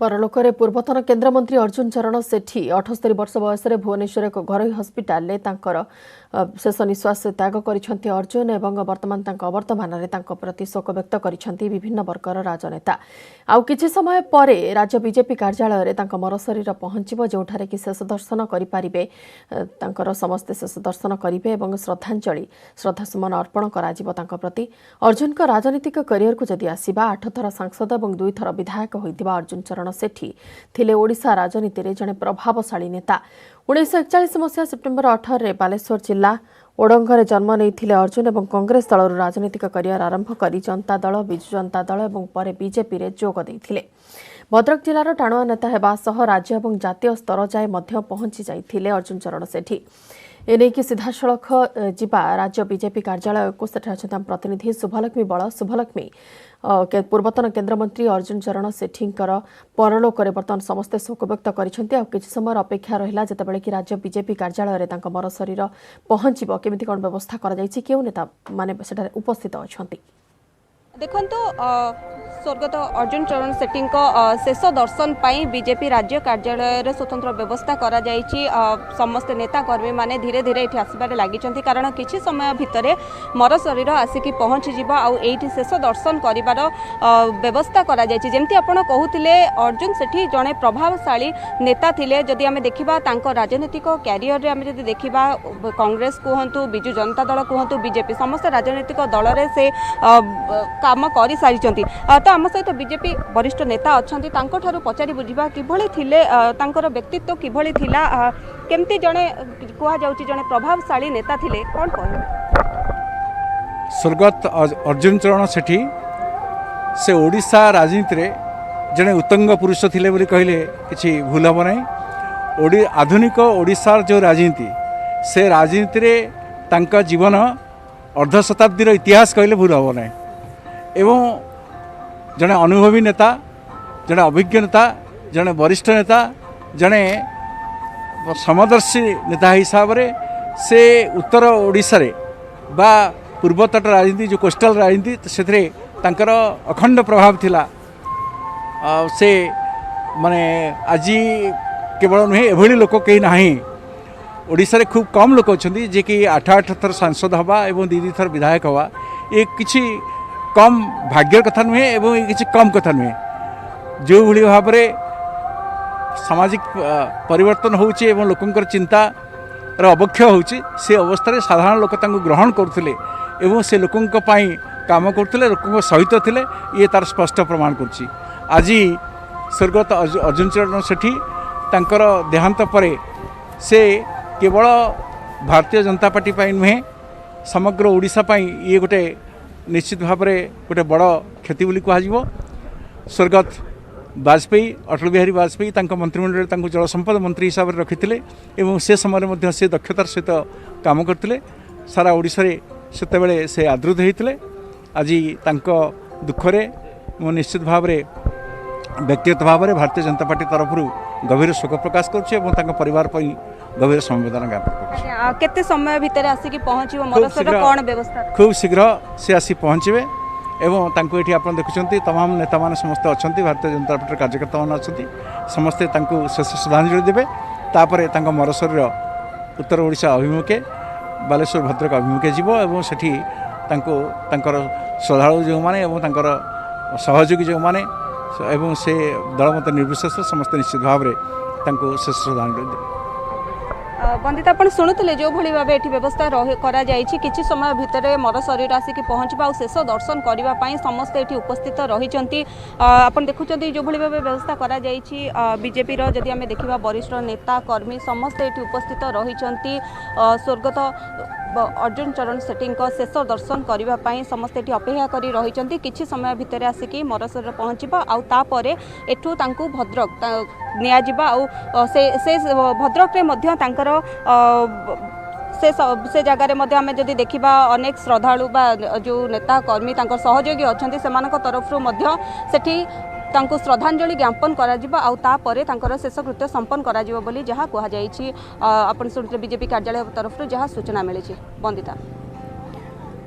परलोकरे पूर्वतन केन्द्रमंत्री अर्जुन चरण सेठी 78 वर्ष बयस भुवनेश्वर एक घर हस्पिटाल शेष निश्वास त्याग करिसेंती अर्जुन एवं वर्तमान अवर्तमान प्रति शोक व्यक्त करिसेंती विभिन्न वर्गर राजनेता। आउ किछि समय परे राज्य बीजेपी कार्यालय रे मर शरीर पहुंचबो जोठारे कि शेष दर्शन करिपारिबे समस्ते शेष दर्शन करिबे एवं श्रद्धासुमन अर्पण कराजिबो तांको प्रति। अर्जुन का राजनीतिक करियर को जदि आसीबा 8 थर सांसद और 2 थर विधायक होइतिबा अर्जुन चरण सेठी थिले ओडिशा राजनीति रे जने प्रभावशाली नेता। 1941 मसीहा सेप्टेम्बर 18 रे बालेश्वर जिला ओडंगरे जन्म नहीं अर्जुन एवं कांग्रेस दल राजनीतिक करियर आरंभ कर जनता दल बिजु जनता दल और पर बीजेपी रे जोग देइथिले। भद्रक जिलार टाणुआ नेता हेबा सह राज्य और जातीय स्तर जाए मध्य पहुंची जाइथिले अर्जुन चरण सेठी। एने कि सीधासलख जिबा राज्य बीजेपी कार्यालय को सेठा प्रतिनिधि शुभलक्ष्मी बल। शुभलक्ष्मी पूर्वतन केन्द्रमंत्री अर्जुन चरण सेठींकर परलोकरे बर्तमान समस्ते शोक व्यक्त करिसेंती। आ किछि समय अपेक्षा रहिला जेतेबेले कि राज्य बीजेपी कार्यालय रे तांको मर शरीर पहुंचीबो केमिति कोन व्यवस्था करा जायछि केउ नेता माने सेठारे उपस्थित अछंती। देखंतु स्वर्गत अर्जुन चरण सेठी शेष दर्शन पाई बीजेपी राज्य कार्यालय स्वतंत्र व्यवस्था करा जायछि। समस्त नेता कर्मी माने धीरे धीरे एठी आसबारे लागिचंती कारण किछि समय भितरे मर शरीर आसिकी पहुंची जिबा आ एठी शेष दर्शन करिवार व्यवस्था करा जायछि। जेमति आपण कहूतिले अर्जुन सेठी जणे प्रभावशाली नेता थिले। जदि आमे देखिबा तांको राजनीतिक कैरियर रे आमे जदि देखिबा कांग्रेस कहंतु बिजु जनता दल कहंतु बीजेपी समस्त राजनीतिक दल रे से काम करि सारिचंती। तो आम सहित बीजेपी वरिष्ठ नेता अच्छी पचारि बुझा किभली थिले तांकर व्यक्तित्व किभली थिला केमती जणे कुआ जाउची जणे प्रभावशाली नेता थिले कोन कहबे। स्वर्गत अर्जुन चरण सेठी से ओडिशा राजनीति रे जणे उत्तंग पुरुष थिले बोली कहले किछि भूल हम नहीं। आधुनिक ओडिशार जो राजनीति से राजनीति रे तांका जीवन अर्ध शताब्दी इतिहास कहले भूल हम नहीं। एवं जड़े अनुभवी नेता जड़े अभिज्ञ नेता जड़े वरिष्ठ नेता जड़े समदर्शी नेता हिसाब से उत्तर ओडिशा रे बा पूर्वतट राजनीति जो कोस्टल राजनीति से अखंड प्रभाव थिला। से माने आज केवल नुहे एभली लोक कहीं ना ओडिशा रे खूब कम लोक अच्छा जे कि 8 थर सांसद हवा एवं 2 थर विधायक हवा ये किसी कम भाग्यर कथा नुहे एवं ये किसी कम कथा नुहे। जो भली भाव में सामाजिक परिवर्तन होउछि एवं लोकंकर चिंता रो अवक्षय होउछि से अवस्था साधारण लोक तांको ग्रहण करथिले एवं से लोकंक पई काम करथिले लोकंक सहित थिले ये तार स्पष्ट प्रमाण करछि। आज स्वर्गत अर्जुन चरण सेठी तांकर देहांत परे से केवल भारतीय जनता पार्टी पई नुहे समग्र ओडिशा पई ये गोटे निश्चित भाव में गोटे बड़ क्षति बोली कह। स्वर्गत वाजपेयी अटल बिहारी वाजपेयी मंत्रिमंडल जल संपद मंत्री हिसाब से रखी एवं से समय से दक्षतार सहित काम करते सारा ओडिशा रे सेतेबेले से आदृत होते। आज दुखरे मु निश्चित भाव में व्यक्तिगत भाव में भारतीय जनता पार्टी तरफ गभीर शोक प्रकाश कर परिवार पर गभीर समवेदना ज्ञापन केते समय भितर आसिकी पहुँचो मरशरीर कौन व्यवस्था खूब शीघ्र से आसी पहुँचे एवं तांको एठी आपण देखुचंती तमाम नेता माने समस्त अछंती भारतीय जनता पार्टी कार्यकर्ता माने अछंती समस्ते तांको शेष श्रद्धांजलि देबे। तापरे तांको मरशरीर उत्तर ओडिशा अभिमुखे बालेश्वर भद्रक अभिमुखे जीवो एवं सेठी तांको तांकर श्रद्धालु जो माने एवं तांकर सहयोगी जो माने एवं से दलमत निर्विशेष समस्त निश्चित भाव में तांको शेष श्रद्धांजलि देबे। बंदिता आपण शुणुले जो भली भाव एठी व्यवस्था करा जायछि किछि समय भितर मर शरीर आसिक पहुँचबा और शेष दर्शन करने समस्त एठी उपस्थित रहिचंती। आपण देखुचंती जो भली भाव व्यवस्था करा जायछि बीजेपी रो जदि आमे देखिबा वरिष्ठ नेता कर्मी समस्त एठी उपस्थित रहिचंती। स्वर्गत अर्जुन चरण सेठी शेष दर्शन करने समस्त एठी अपेक्षा करी रहिचंती किछि समय भितर आसिकी मर शरीर पहुँचबा आ तापरे एठू तांकू भद्रक निया जिबा आ से भद्रक रे मध्य तांकर से जगार आम जदि देखा अनेक श्रद्धालु बा जो नेता कर्मी सहयोगी अच्छा से तरफ सेठी तांको श्रद्धांजलि ज्ञापन करा शेषकृत्य संपन्न करा बोली जहाँ कहुई। आपण शुणुते बीजेपी कार्यालय तरफ जहाँ सूचना मिली। बंदिता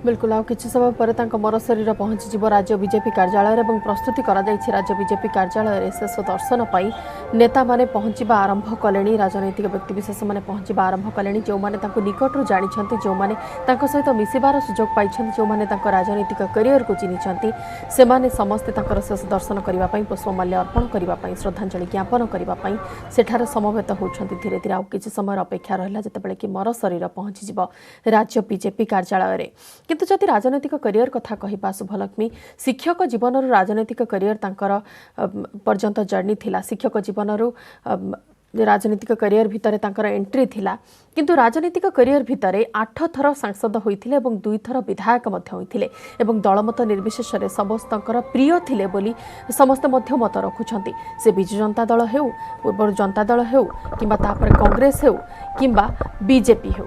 बिल्कुल आ किछि समय पर मरशरीर पहुंची राज्य बीजेपी कार्यालय और प्रस्तुति राज्य बीजेपी कार्यालय शेष दर्शन पर नेता माने पहुंचवा आरंभ कले राजनैतिक व्यक्तिशेष मैंने पहुंचवा आरंभ कले जो मैंने निकटू जानी जो मैंने सहित मिसबार सुजोग पाई जो मैंने राजनैतिक करियर को चिन्ह से समस्ते शेष दर्शन करने पुष्पमाल्य अर्पण करने श्रद्धांजलि ज्ञापन करने सेठारे समवेत होती धीरे धीरे आउ किछि समय अपेक्षा रहा जितेबाला कि मरशरीर पहुंची राज्य बीजेपी कार्यालय किंतु जदि राजनैतिक करियर कथा कहिबा शुभलक्ष्मी शिक्षक जीवन राजनैतिक करियर तांकर पर्यंत जर्नी थिला शिक्षक जीवन राजनीतिक करियर भितर तांकर एंट्री थिला किंतु राजनीतिक करियर भितर 8 थर सांसद होइथिले एवं 2 थर विधायक मध्य होइथिले एवं दलमत निर्विशेष रे समस्तंकर प्रिय थिले बोली समस्त मध्य मत रखुछंती से बिजु जनता दल हेउ पूर्व जनता दल हेउ किंबा तापर कांग्रेस हेउ किंबा बीजेपी हेउ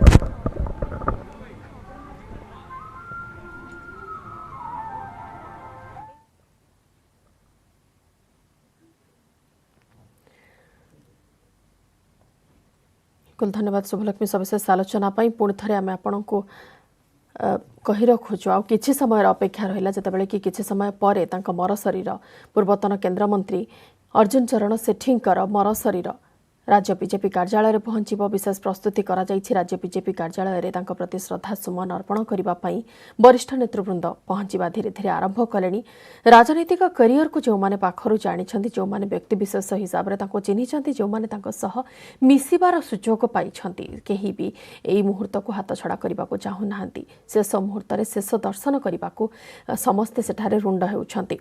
कुल धन्यवाद शुभलक्ष्मी सविशेष आलोचना पुणी थे आम आपण को कही रखुचु आ किछि समय अपेक्षा रहा जितेबाला कि किछि समय पर मरशरीर पूर्वतन केन्द्रमंत्री अर्जुन चरण सेठींकर मरशरीर राज्य बीजेपी कार्यालय में पहुंचब विशेष प्रस्तुति राज्य बीजेपी कार्यालय में प्रति श्रद्धा सुमन अर्पण करने वरिष्ठ नेतृवृंद पहुंचवा धीरे धीरे आरंभ कले राजनैतिक करियर को जो मैंने पाखर जानी जो मैंने व्यक्तिशेष हिसाब से चिन्ह जो मैंने मिसबार सुजोग पाई कहीं भी यही मुहूर्त को हाथ छड़ा करने को चाहूना शेष मुहूर्त शेष दर्शन करने को समस्ते सेठारे रुंड होउछंती।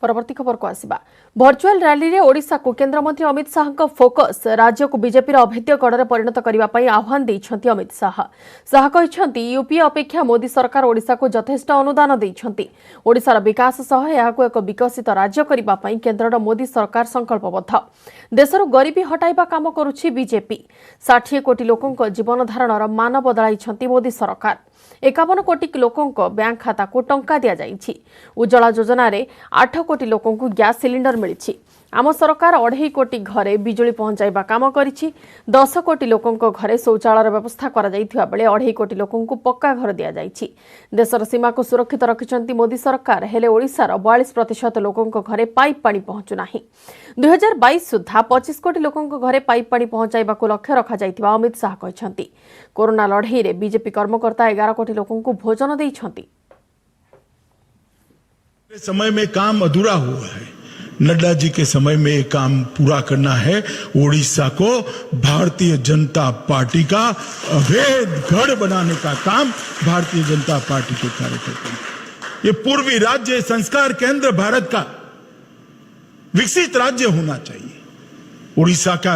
परवर्ती खबर को आसिबा वर्चुअल रैली रे ओडिशा को केंद्रमंत्री अमित शाह का फोकस राज्य को बीजेपी अभेद्य गढ़ में परिणत करने आह्वान देइछंती अमित शाह कहते यूपीए अपेक्षा मोदी सरकार ओडिशा को यथेष्ट अनुदान देइछंती ओडिशार विकास सह याको एक विकसित राज्य करने केन्द्रर मोदी सरकार संकल्पबद्ध देशर गरीबी हटाइबा काम करुछि बीजेपी 60 कोटी लोकंक जीवन धारणर मान बदलाइछंती मोदी सरकार 51 कोटी लोकों बैंक खाता को टंका दिया जाइछि उज्ज्वला योजना रे 8 कोटी लोकों को गैस सिलिंडर मिली आम सरकार 2.5 कोटी घरे बिजुली पहुंचाइबा काम करिछि 10 कोटी लोकों घरे शौचालय व्यवस्था करा जाइथिबा बेले 2.5 कोटी लोकों को पक्का घर दिया जाइछि देशर सीमा को सुरक्षित रखिछंती मोदी सरकार हेले ओडिशार 42% लोकों घरे पाइप पानी पहुंचु नाही 2022 सुधा 25 कोटी लोकों घरे पाइप पानी पहुंचाइबा को लक्ष्य रखा जाइथिबा अमित शाह कहछंती कोरोना लड़ाई रे बीजेपी कर्मकर्ता 11 कोटी लोकों को भोजन देइछंती समय में काम अधूरा हुआ है नड्डा जी के समय में ये काम पूरा करना है ओडिशा को भारतीय जनता पार्टी का अभेद गढ़ बनाने का काम भारतीय जनता पार्टी के कार्यकर्ता ये पूर्वी राज्य संस्कार केंद्र भारत का विकसित राज्य होना चाहिए ओडिशा का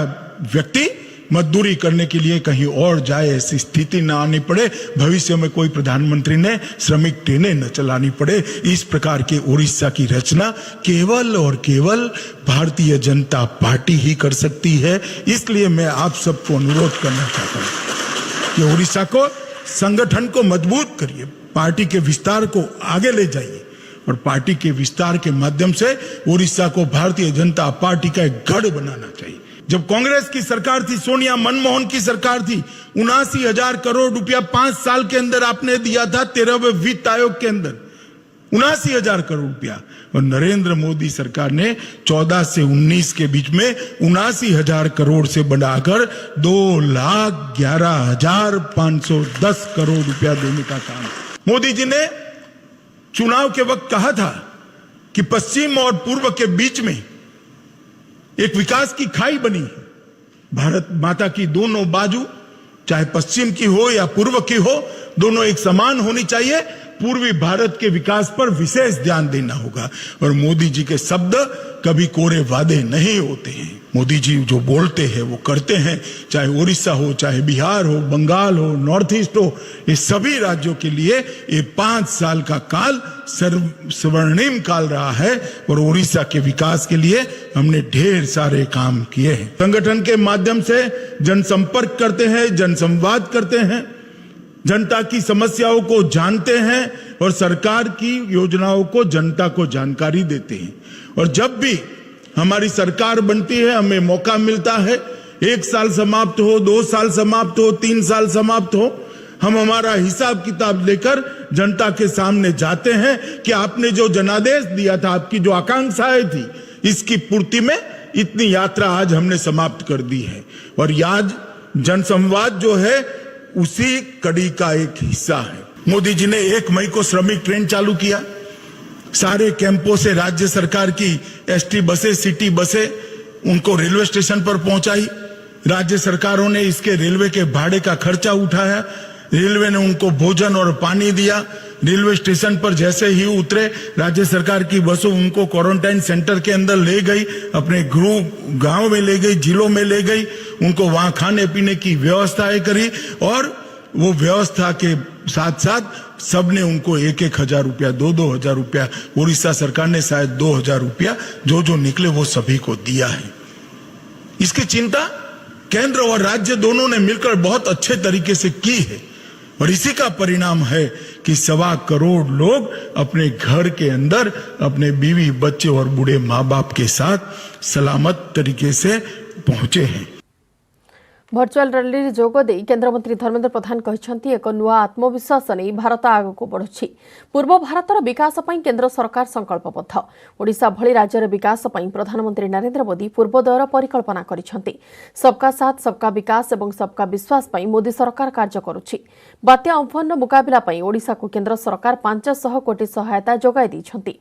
व्यक्ति मजदूरी करने के लिए कहीं और जाए ऐसी स्थिति न आनी पड़े भविष्य में कोई प्रधानमंत्री ने श्रमिक ट्रेनें न चलानी पड़े इस प्रकार के ओडिशा की रचना केवल और केवल भारतीय जनता पार्टी ही कर सकती है इसलिए मैं आप सबको अनुरोध करना चाहता हूं कि ओडिशा को संगठन को मजबूत करिए पार्टी के विस्तार को आगे ले जाइए और पार्टी के विस्तार के माध्यम से ओडिशा को भारतीय जनता पार्टी का एक गढ़ बनाना चाहिए जब कांग्रेस की सरकार थी सोनिया मनमोहन की सरकार थी 79,000 करोड़ रुपया 5 साल के अंदर आपने दिया था 13वें वित्त आयोग के अंदर 79,000 करोड़ रुपया और नरेंद्र मोदी सरकार ने 14 से 19 के बीच में 79,000 करोड़ से बढ़ाकर 2,11,510 करोड़ रुपया देने का काम मोदी जी ने चुनाव के वक्त कहा था कि पश्चिम और पूर्व के बीच में एक विकास की खाई बनी है भारत माता की दोनों बाजू चाहे पश्चिम की हो या पूर्व की हो दोनों एक समान होनी चाहिए पूर्वी भारत के विकास पर विशेष ध्यान देना होगा और मोदी जी के शब्द कभी कोरे वादे नहीं होते हैं मोदी जी जो बोलते हैं वो करते हैं चाहे उड़ीसा हो चाहे बिहार हो बंगाल हो नॉर्थ ईस्ट हो ये सभी राज्यों के लिए ये 5 साल का काल स्वर्णिम काल रहा है और उड़ीसा के विकास के लिए हमने ढेर सारे काम किए हैं संगठन के माध्यम से जनसंपर्क करते हैं जनसंवाद करते हैं जनता की समस्याओं को जानते हैं और सरकार की योजनाओं को जनता को जानकारी देते हैं। और जब भी हमारी सरकार बनती है, हमें मौका मिलता है, 1 साल समाप्त हो, 2 साल समाप्त हो, 3 साल समाप्त हो, हम हमारा हिसाब किताब लेकर जनता के सामने जाते हैं कि आपने जो जनादेश दिया था, आपकी जो आकांक्षाएं थी, इसकी पूर्ति में इतनी यात्रा आज हमने समाप्त कर दी है। और आज जनसंवाद जो है उसी कड़ी का एक हिस्सा है। मोदी जी ने 1 मई को श्रमिक ट्रेन चालू किया, सारे कैंपों से राज्य सरकार की एसटी बसें, सिटी बसें उनको रेलवे स्टेशन पर पहुंचाई। राज्य सरकारों ने इसके रेलवे के भाड़े का खर्चा उठाया, रेलवे ने उनको भोजन और पानी दिया। रेलवे स्टेशन पर जैसे ही उतरे, राज्य सरकार की बसों उनको क्वारंटाइन सेंटर के अंदर ले गई, अपने गांव में ले गई, जिलों में ले गई, उनको वहां खाने पीने की व्यवस्थाएं करी। और वो व्यवस्था के साथ साथ सबने उनको 1-1 हजार रुपया, 2-2 हजार रुपया, उड़ीसा सरकार ने शायद 2 हजार रुपया जो निकले वो सभी को दिया है। इसकी चिंता केंद्र और राज्य दोनों ने मिलकर बहुत अच्छे तरीके से की है। और इसी का परिणाम है कि 1.25 करोड़ लोग अपने घर के अंदर अपने बीवी, बच्चे और बूढ़े माँ बाप के साथ सलामत तरीके से पहुंचे हैं। भर्चुआल रैली जोगदे केन्द्रमंत्री धर्मेन्द्र प्रधान कहते एक नुआ आत्मविश्वास नहीं भारत आगक बढ़ुछि। पूर्व भारतर विकास पई केन्द्र सरकार संकल्पबद्ध। ओडिशा भली राज्यर विकास पई प्रधानमंत्री नरेंद्र मोदी पूर्वोदयर परिकल्पना करिसेंति। सबका साथ सबका विकास एवं सबका विश्वास पई मोदी सरकार कार्य करुछि। बात्या अम्फन मुकाबिला पई ओडिशा को केन्द्र सरकार 500 कोटी सहायता जोगाई दैछंति।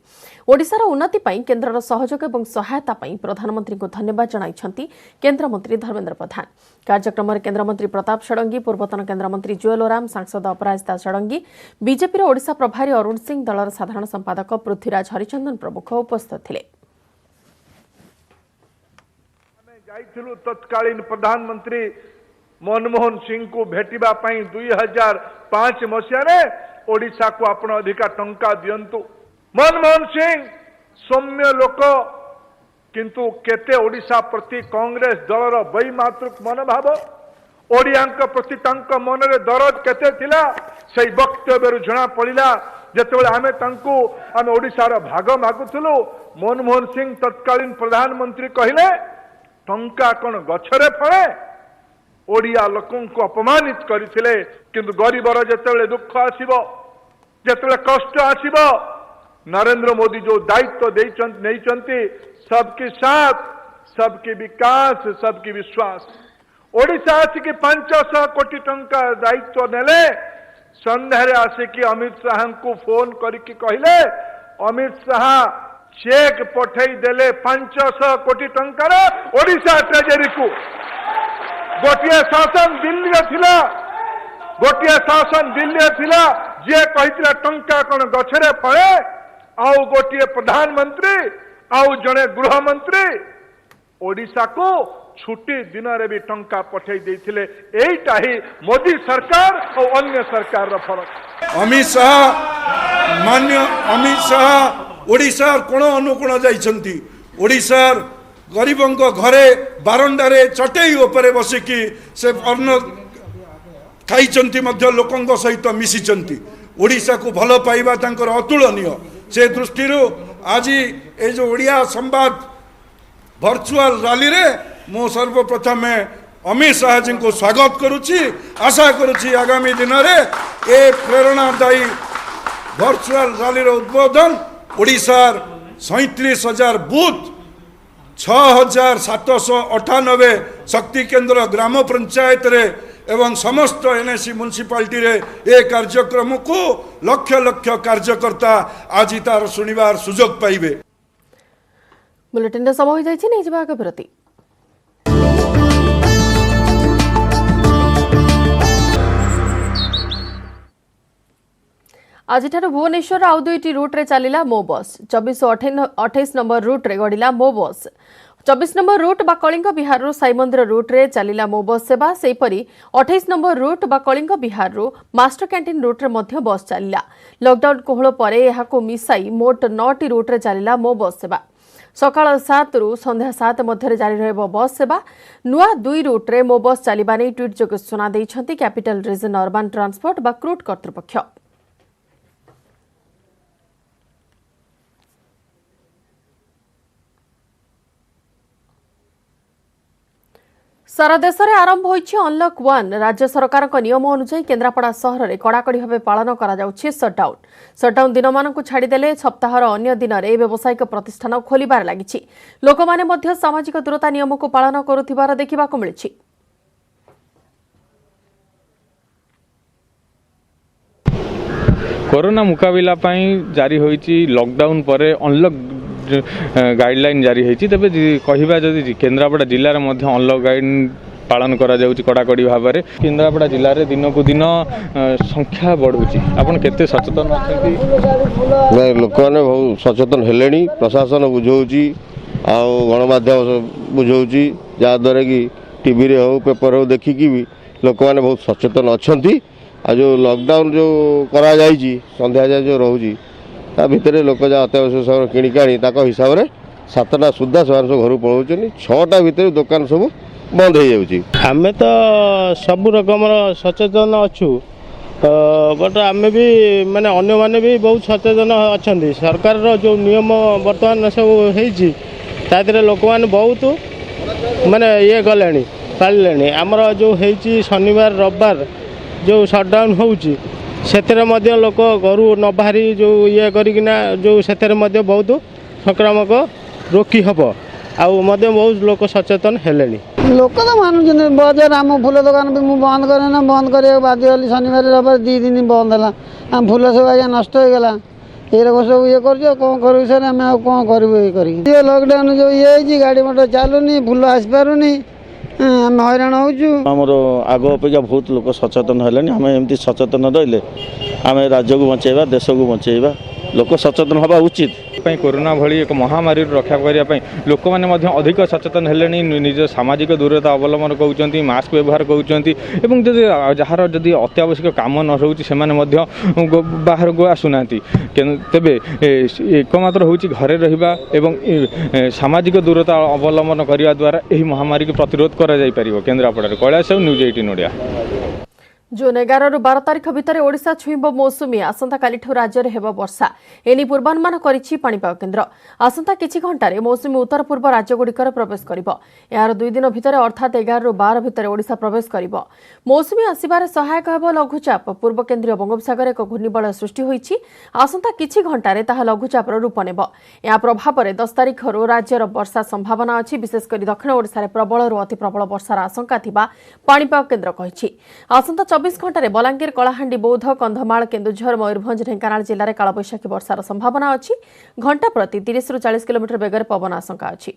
ओडिशार उन्नति पई केन्द्रर सहयोग एवं सहायता पई प्रधानमंत्री को धन्यवाद जणाइछंति केन्द्रमंत्री धर्मेन्द्र प्रधान। कार्यक्रम में केन्द्रमंत्री प्रताप षडंगी, पूर्वतन केन्द्रमंत्री जुएल ओराम, सांसद अपराजिता षडंगी, बीजेपी ओडिशा प्रभारी अरुण सिंह, दलर साधारण संपादक पृथ्वीराज हरिचंदन प्रमुख उपस्थित थिले। तत्कालीन प्रधानमंत्री मनमोहन सिंह को भेटिबा पई 2005 मसीह ओडिशा को आपण अधिका टंका दियंतु। मनमोहन सिंह सौम्य लोक, किंतु केते ओडिशा प्रति कांग्रेस दलर वैमातृक मनोभाव, ओडिया प्रति तांका मनरे दरद केते थिला से वक्तव्य जना पड़ा। जिते आम ओडिशार भाग मागुलु, मनमोहन सिंह तत्कालीन प्रधानमंत्री कहले टंका कौन गछरे फळे, ओडिया लोकों को अपमानित करथिले। किंतु गरीबर जिते दुख आसीबो, जिते कष्ट आसीबो, नरेंद्र मोदी जो दायित्व नहीं, सबके साथ सबके विकास, सबके विश्वास, ओडिशा आसिक 500 कोटी टंका दायित्व नेले। संध्यारे आसिक अमित शाह को फोन करके कहले, अमित शाह चेक पठेई देले 500 कोटी टंकार ओडिशा ट्रेजरी को। गोटे शासन दिल्ली थिला, गोटे शासन दिल्ली थिला जे कहितला टंका कौन गछरे फळे, आउ गोटे प्रधानमंत्री आउ जड़े गृहमंत्री ओडिशा को छुट्टी दिन रे भी टंका पठे देथिले। एटा ही मोदी सरकार और अन्य सरकार फरक। अमित शाह, मान्य अमित शाह ओडिशा कोण अनुकोण जाइछंती। ओडिशा गरीबों घरे बारंडारे चटई उपरे बसिकी से अन्न खाइछंती, मध्य लोकों सहित मिसिछंती। ओडिशा को भल पाइबा तांकर अतुलनीय। से दृष्टि आज ये जो ओडिया संवाद भर्चुआल रैली रे मो सर्वप्रथम अमित शाह जी को स्वागत करुच्ची। आशा करुच्ची आगामी दिन में ए प्रेरणादायी भर्चुआल रैली उद्बोधन ओडिशार 37,000 बूथ, 6,798 शक्ति केन्द्र ग्राम पंचायत रे एवं समस्त एनएसी म्युनिसिपालिटी रे ए कार्यक्रम को लक्ष लक्ष कार्यकर्ता आज तार सुनिबार सुजोग पाइबे। बुलेटिन समय हो जाइछि, नै जिबा के प्रति आज भुवनेश्वर आउ 2टी रूट रे चलिला मो बस। 24 और 28 नंबर रूट रे गड़िला मो बस। 24 नंबर रूट बा कलिंग बिहार रू साई मंदिर रूट रे चलिला मो बस सेवा। सेहीपरि 28 नंबर रूट बा कलिंग बिहार रू मास्टर कैंटीन रूट रे मध्य बस चलिला। लॉकडाउन कोहଳ परे एहाको मिसाई मोट 9टी रूट रे चलिला मो बस सेवा। सकाळ 7 रु संध्या 7 मध्य जारी रहब बस सेवा। नुआ 2 रूट्रे मो बस चलिबा नै ट्वीट जोगे सूचना दैछन्ति कैपिटल रीजन अर्बन ट्रांसपोर्ट बा क्रूट कर्तृपक्ष। सारा देश में आरंभ होइछि अनलक 1। राज्य सरकार नियम अनुसार केन्द्रापड़ा सहर में कड़ाकड़ी भाव पालन कर सटडाउन दिन मान छाड़देले सप्ताहर अन्य दिन में व्यावसायिक प्रतिष्ठान खोलिबार लागिछि। लोक माने मध्य सामाजिक दूरता नियम को पालन करुथिबार देखिबाकु मिलिछि। कोरोना मुकाबिला जारी होइछि लॉकडाउन पर अनलॉक गाइडलाइन जारी होइछि। तबे कहिबा जदि केन्द्रापड़ा जिल्ला रे मध्य अनलॉक गाइडलाइन पालन करा जाउछि कड़ाकड़ी भाव में। केन्द्रापड़ा जिल्ला रे दिन को दिन संख्या बढ़ुछि। आपण केते सचेतन अछंती? लोक मैंने बहुत सचेतन हेलेनी, प्रशासन बुझाऊँगी आ गणमाध्यम बुझाऊँगी जहाँद्वारा कि टीवी रे हो पेपर हो देखिकी भी लोक मैंने बहुत सचेतन अछंती। आ जो लॉकडाउन जो करा जाइछि संध्या जाए जो रोची ता भितर लोक जहाँ अत्यावश्यक सामान किणिक आनी हिसाब से 7टा सुधा से घर पलाउं। 6टा भितर दुकान सब बंद हो जाउछि। आमे तो सब रकम सचेतन अच्छु बट आम भी माने अन्य माने भी बहुत सचेतन अच्छा। सरकार जो नियम बर्तमान सब होती लोक मैंने बहुत माने ये गले पाले। आमर जो होती शनिवार रविवार जो सटडाउन होउची सेतरे मध्य लोक घर न बाहरी जो ये करिकिना जो सेतरे मध्य बहुत संक्रामक रोकी हब आउ मध्य बहुत लोक सचेतन हेलेनी। लोक तो मानुछन बजार आम फूल दुकान भी मुझे बंद करे ना बंद कर बाध्य हली। शनिवार रविवार 2 दिन बंद है आम फूल सब आज नष्ट हो गला। ये लोग सब ये कर कौन करूँ सर आम कौन करूँ ये कर लॉकडाउन जो ये गाड़ी मोटर चलुनी फूल आसपारुनी आम हैरान होमर आग अपेक्षा बहुत लोक सचेतन हेलेनी। आम एमती सचेतन रहिले आम राज्य को बचेबा देश को बचेबा लोक सचेतन हवा उचित। कोरोना भली एक महामारी रक्षा करने लोक मैंने अधिक सचेतन हेलेनी। निज सामाजिक दूरता अवलम्बन कहते मास्क व्यवहार कहते एवं जार जदि अत्यावश्यक काम न रोचे से बाहर को आसुना। तेबे एकमात्र हूँ घरे रहिबा एवं सामाजिक दूरता अवलम्बन करने द्वारा यही महामारी को प्रतिरोध करा जाई परिबो। केन्द्रापड़ा कैलाश न्यूज 18 ओडिया। जून 11 रु 12 तारिख भितर ओडिशा छुईब मौसुमी। आसंता कालिठू राज्य में हेब वर्षा एनी पूर्वानुमान करिछि पाणीपाग केन्द्र। आसंता किछि घंटारे मौसुमी उत्तर पूर्व राज्यगुड़िकर प्रवेश करिब। यार 2 दिन भितर अर्थात 11 रु 12 भितर ओडिशा प्रवेश करिब। मौसुमी आसिबार सहायक हेब लघुचाप। पूर्व केन्द्रीय बंगोपसागर एक घूर्णिबलय सृष्टि होइछि। आसंता किछि घंटारे ताहा लघुचापर रूप नेब। या प्रभाव में 10 तारिख रु राज्यर वर्षा संभावना अछि। विशेषकर दक्षिण ओडिशा रे प्रबल रु अति प्रबल वर्षार आशंका थिबा पाणीपाग केन्द्र कहिछि। आसंता 24 घंटे बलांगीर कलाहांडी बौद्ध कंधमाल केन्दुझर मयूरभंज ढेंकानाल जिले में कालबैशाखी वर्षार संभावना अछि। घंटा प्रति 30 रु 40 किलोमीटर बेगर पवन आशंका अछि।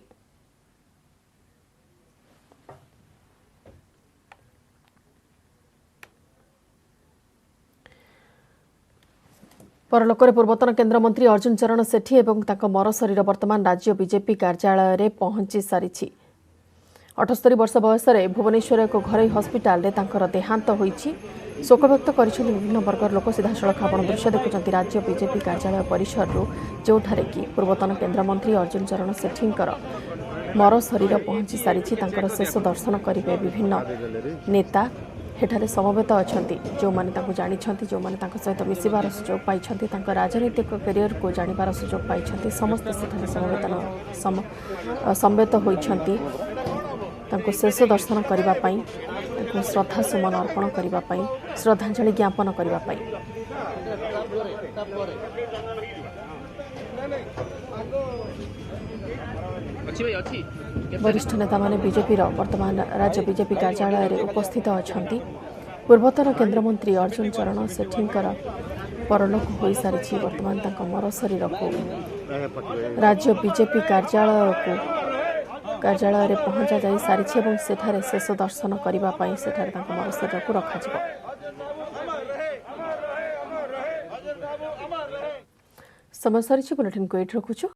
परलोक पूर्वतन केन्द्रमंत्री अर्जुन चरण सेठी एवं तांको मर शरीर वर्तमान राज्य बीजेपी कार्यालय में पहुंची सारिछि। 78 वर्ष बयस भुवनेश्वर एक घरोई हस्पिटाल देहांत होइछि। शोक व्यक्त करिसेंति विभिन्न वर्गर लोक। सीधासलख आपण दृश्य देखुचंती राज्य बीजेपी कार्यालय परिसर जोठारे कि पूर्वतन केन्द्रमंत्री अर्जुन चरण सेठींकर मर शरीर पहुंची सारिछि। तांकर शेष दर्शन करिवे विभिन्न नेता एठारे समवेत अछंती। जो माने तांको जानिछंती जो माने तांको सहित मिसिबार सुजोग पाइछंती तांको राजनीतिक करियर को जानिबार सुजोग पाइछंती। समस्त सेठारे समवेत होइछंती तांको शेष दर्शन करिबा पई तांको श्रद्धा सुमन अर्पण करिबा पई श्रद्धांजलि ज्ञापन करिबा पई। वरिष्ठ नेता माने बीजेपी वर्तमान राज्य बीजेपी कार्यालय रे उपस्थित अछंती। पूर्वतन केन्द्रमंत्री अर्जुन चरण सेठींकर परलोक होई सारिछि। वर्तमान तांको मर शरीर को राज्य बीजेपी कार्यालय रे पहुंचा जाई सारिछि एवं सेठारे शेष दर्शन करिबा पई सेठारे तांको मर शरीर को रखा जिवो। समय सारिछि बुलेटिन को एठ रखुछु।